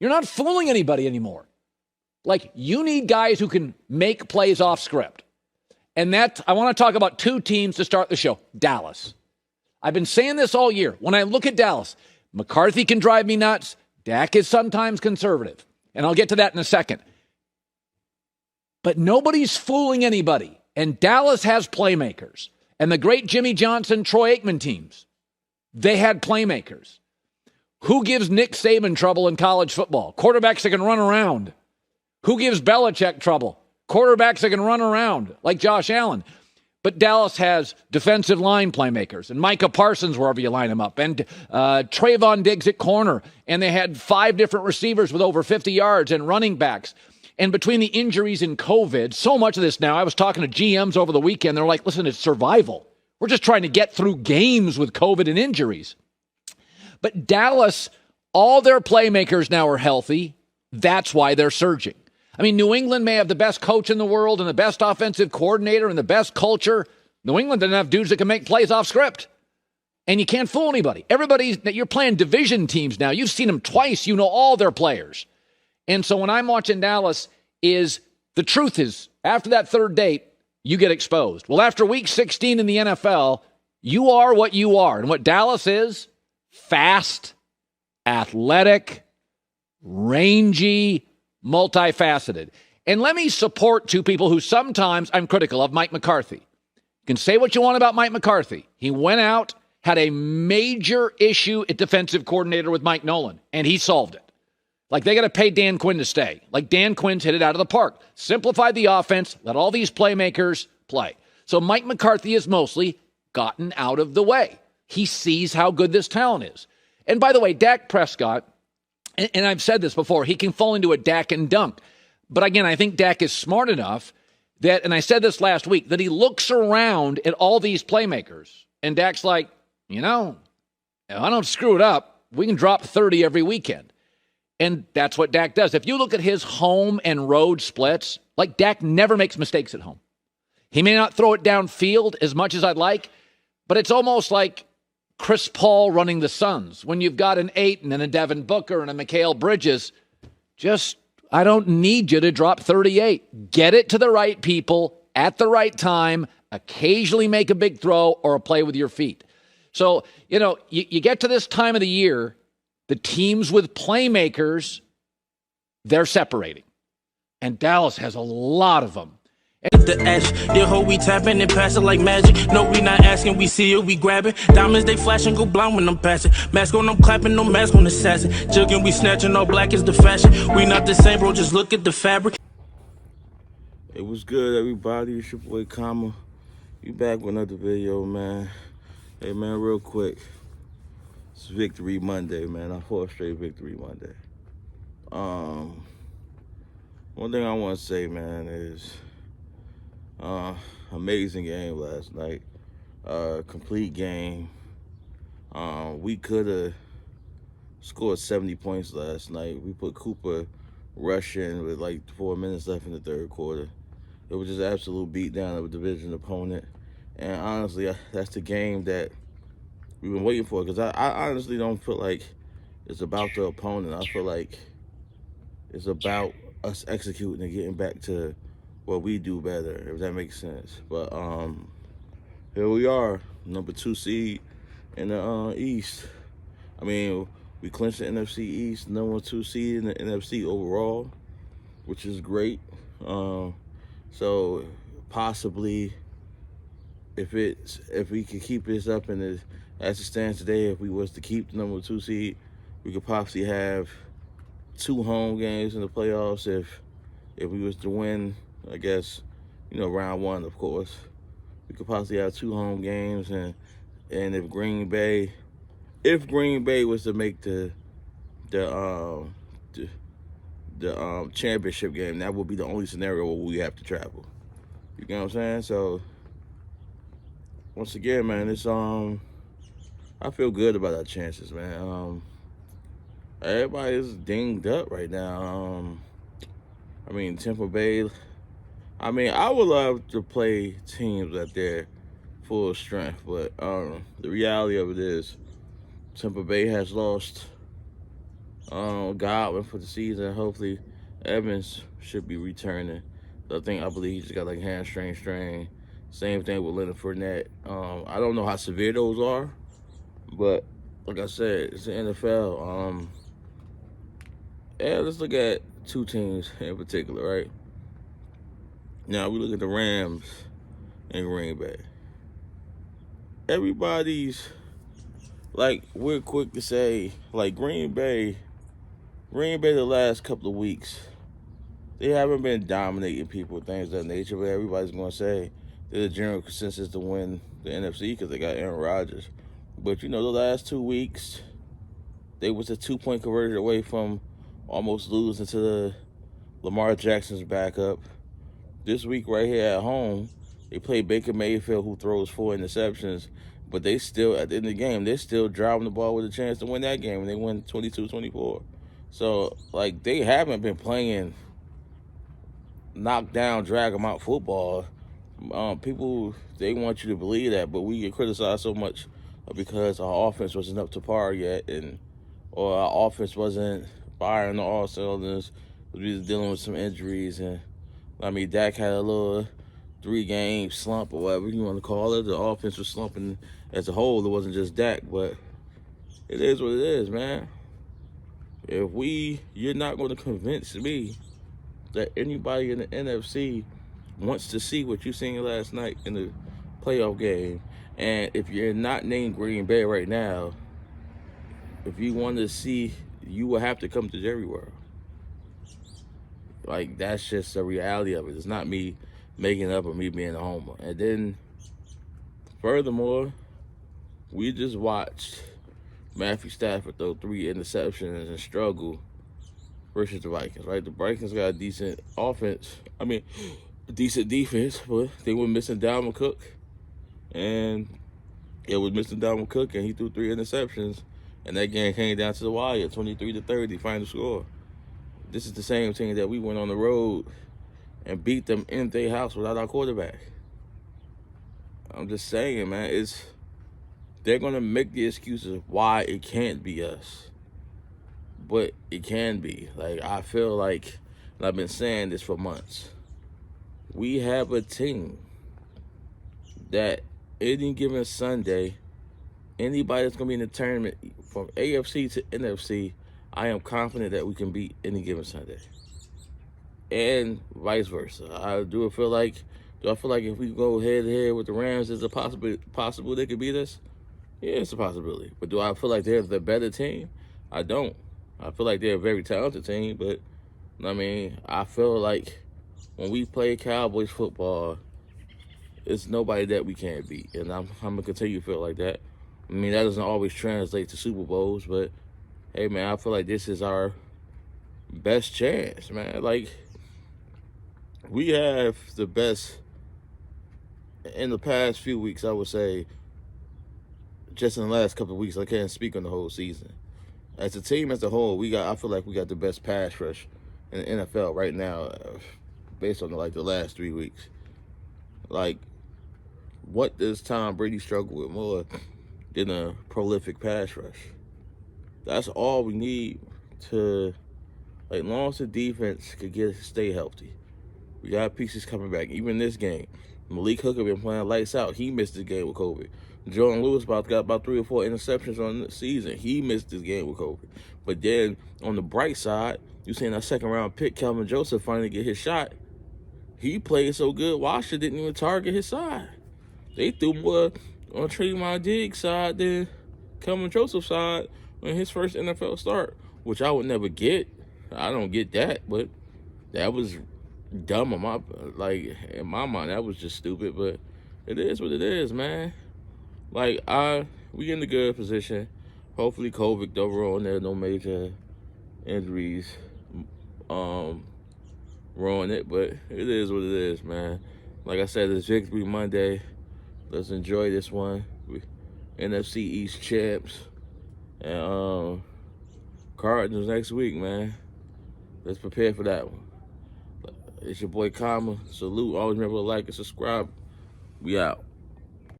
You're not fooling anybody anymore. Like, you need guys who can make plays off script. And I want to talk about two teams to start the show. Dallas. I've been saying this all year. When I look at Dallas, McCarthy can drive me nuts. Dak is sometimes conservative. And I'll get to that in a second. But nobody's fooling anybody. And Dallas has playmakers. And the great Jimmy Johnson, Troy Aikman teams, they had playmakers. Who gives Nick Saban trouble in college football? Quarterbacks that can run around. Who gives Belichick trouble? Quarterbacks that can run around, like Josh Allen. But Dallas has defensive line playmakers, and Micah Parsons wherever you line him up, and Trayvon Diggs at corner. And they had 5 different receivers with over 50 yards and running backs. And between the injuries and COVID, so much of this now, I was talking to GMs over the weekend. They're like, listen, it's survival. We're just trying to get through games with COVID and injuries. But Dallas, all their playmakers now are healthy. That's why they're surging. I mean, New England may have the best coach in the world and the best offensive coordinator and the best culture. New England doesn't have dudes that can make plays off script. And you can't fool anybody. You're playing division teams now. You've seen them twice. You know all their players. And so when I'm watching Dallas, the truth is, after that third date, you get exposed. Well, after week 16 in the NFL, you are what you are. And what Dallas is, fast, athletic, rangy, multifaceted. And let me support two people who sometimes I'm critical of, Mike McCarthy. You can say what you want about Mike McCarthy. He went out, had a major issue at defensive coordinator with Mike Nolan, and he solved it. Like, they got to pay Dan Quinn to stay. Like, Dan Quinn's hit it out of the park. Simplified the offense, let all these playmakers play. So Mike McCarthy has mostly gotten out of the way. He sees how good this talent is. And by the way, Dak Prescott, and I've said this before, he can fall into a Dak and dunk. But again, I think Dak is smart enough that, and I said this last week, that he looks around at all these playmakers. And Dak's like, if I don't screw it up, we can drop 30 every weekend. And that's what Dak does. If you look at his home and road splits, like, Dak never makes mistakes at home. He may not throw it downfield as much as I'd like, but it's almost like Chris Paul running the Suns. When you've got an Ayton and a Devin Booker and a Mikal Bridges, I don't need you to drop 38. Get it to the right people at the right time, occasionally make a big throw or a play with your feet. So, you get to this time of the year, the teams with playmakers, they're separating. And Dallas has a lot of them. The ash, the hoe we tapping and pass it like magic. No, we not asking, we see it, we grab it. Diamonds, they flashing, go blind when I'm passing. Mask on, I'm clapping, no mask on assassin. Jugging, we snatching, all black is the fashion. We not the same, bro, just look at the fabric. It was good, everybody. It's your boy, Kama. You back with another video, man. Hey, man, real quick. It's Victory Monday, man. Our 4th straight Victory Monday. One thing I want to say, man, is amazing game last night. Complete game. We could have scored 70 points last night. We put Cooper rushing with like 4 minutes left in the third quarter. It was just an absolute beatdown of a division opponent. And honestly, that's the game that we've been waiting for, because I honestly don't feel like it's about the opponent. I feel like it's about us executing and getting back to what we do better, if that makes sense. But here we are, number 2 seed in the East. I mean, we clinched the NFC East, number 2 seed in the NFC overall, which is great. So possibly, if we could keep this up and as it stands today, if we was to keep the number 2 seed, we could possibly have 2 home games in the playoffs. If we was to win, I guess, round 1, of course, we could possibly have 2 home games. And if Green Bay was to make the championship game, that would be the only scenario where we have to travel. You know what I'm saying? So once again, man, it's I feel good about our chances, man. Everybody's dinged up right now. I mean, Tampa Bay. I mean, I would love to play teams at their full strength, but the reality of it is Tampa Bay has lost Godwin for the season. Hopefully, Evans should be returning. I believe he just got like hamstring strain. Same thing with Leonard Fournette. I don't know how severe those are, but like I said, it's the NFL. Let's look at two teams in particular, right? Now we look at the Rams and Green Bay. Everybody's like, we're quick to say, like, Green Bay the last couple of weeks, they haven't been dominating people, things of that nature, but everybody's going to say they're the general consensus to win the NFC because they got Aaron Rodgers. But, the last 2 weeks, they was a 2-point conversion away from almost losing to the Lamar Jackson's backup. This week right here at home, they play Baker Mayfield, who throws 4 interceptions, but they still, at the end of the game, they're still driving the ball with a chance to win that game, and they win 22-24. So, like, they haven't been playing knock down, drag them out football. People, they want you to believe that, but we get criticized so much because our offense wasn't up to par yet, or our offense wasn't firing on all cylinders. We was dealing with some injuries, and Dak had a little 3-game slump or whatever you want to call it. The offense was slumping as a whole. It wasn't just Dak, but it is what it is, man. You're not going to convince me that anybody in the NFC wants to see what you seen last night in the playoff game. And if you're not named Green Bay right now, if you want to see, you will have to come to Jerry World. Like, that's just the reality of it. It's not me making up or me being a homer. And then, furthermore, we just watched Matthew Stafford throw 3 interceptions and struggle versus the Vikings, right? The Vikings got a decent offense. Decent defense, but they were missing Dalvin Cook. And it was missing Dalvin Cook, and he threw 3 interceptions. And that game came down to the wire, 23-30, final score. This is the same team that we went on the road and beat them in their house without our quarterback. I'm just saying, man, they're going to make the excuses why it can't be us. But it can be. Like, I feel like, and I've been saying this for months, we have a team that any given Sunday, anybody that's going to be in the tournament from AFC to NFC, I am confident that we can beat any given Sunday. And vice versa. Do I feel like if we go head-to-head with the Rams, is it possible they could beat us? Yeah, it's a possibility. But do I feel like they're the better team? I don't. I feel like they're a very talented team, but, I feel like when we play Cowboys football, it's nobody that we can't beat. And I'm going to continue to feel like that. That doesn't always translate to Super Bowls, but, hey, man, I feel like this is our best chance, man. Like, we have the best, in the past few weeks, I would say, just in the last couple of weeks, I can't speak on the whole season. As a team as a whole, I feel like we got the best pass rush in the NFL right now, based on the last 3 weeks. Like, what does Tom Brady struggle with more than a prolific pass rush? That's all we need to, like, long as the defense could stay healthy. We got pieces coming back. Even this game, Malik Hooker been playing lights out. He missed the game with COVID. Jordan Lewis got about 3 or 4 interceptions on the season. He missed this game with COVID. But then, on the bright side, you seen that second-round pick, Calvin Joseph, finally get his shot. He played so good, Washington didn't even target his side. They threw more on Trayvon Diggs' side than Calvin Joseph's side on his first NFL start, which I would never get. I don't get that, but that was dumb in my mind. That was just stupid, but it is what it is, man. Like, we in a good position. Hopefully COVID don't ruin there, no major injuries ruin it, but it is what it is, man. Like I said, it's Victory Monday. Let's enjoy this one. NFC East champs. And Cardinals next week, man. Let's prepare for that one. It's your boy Kama. Salute. Always remember to like and subscribe. We out.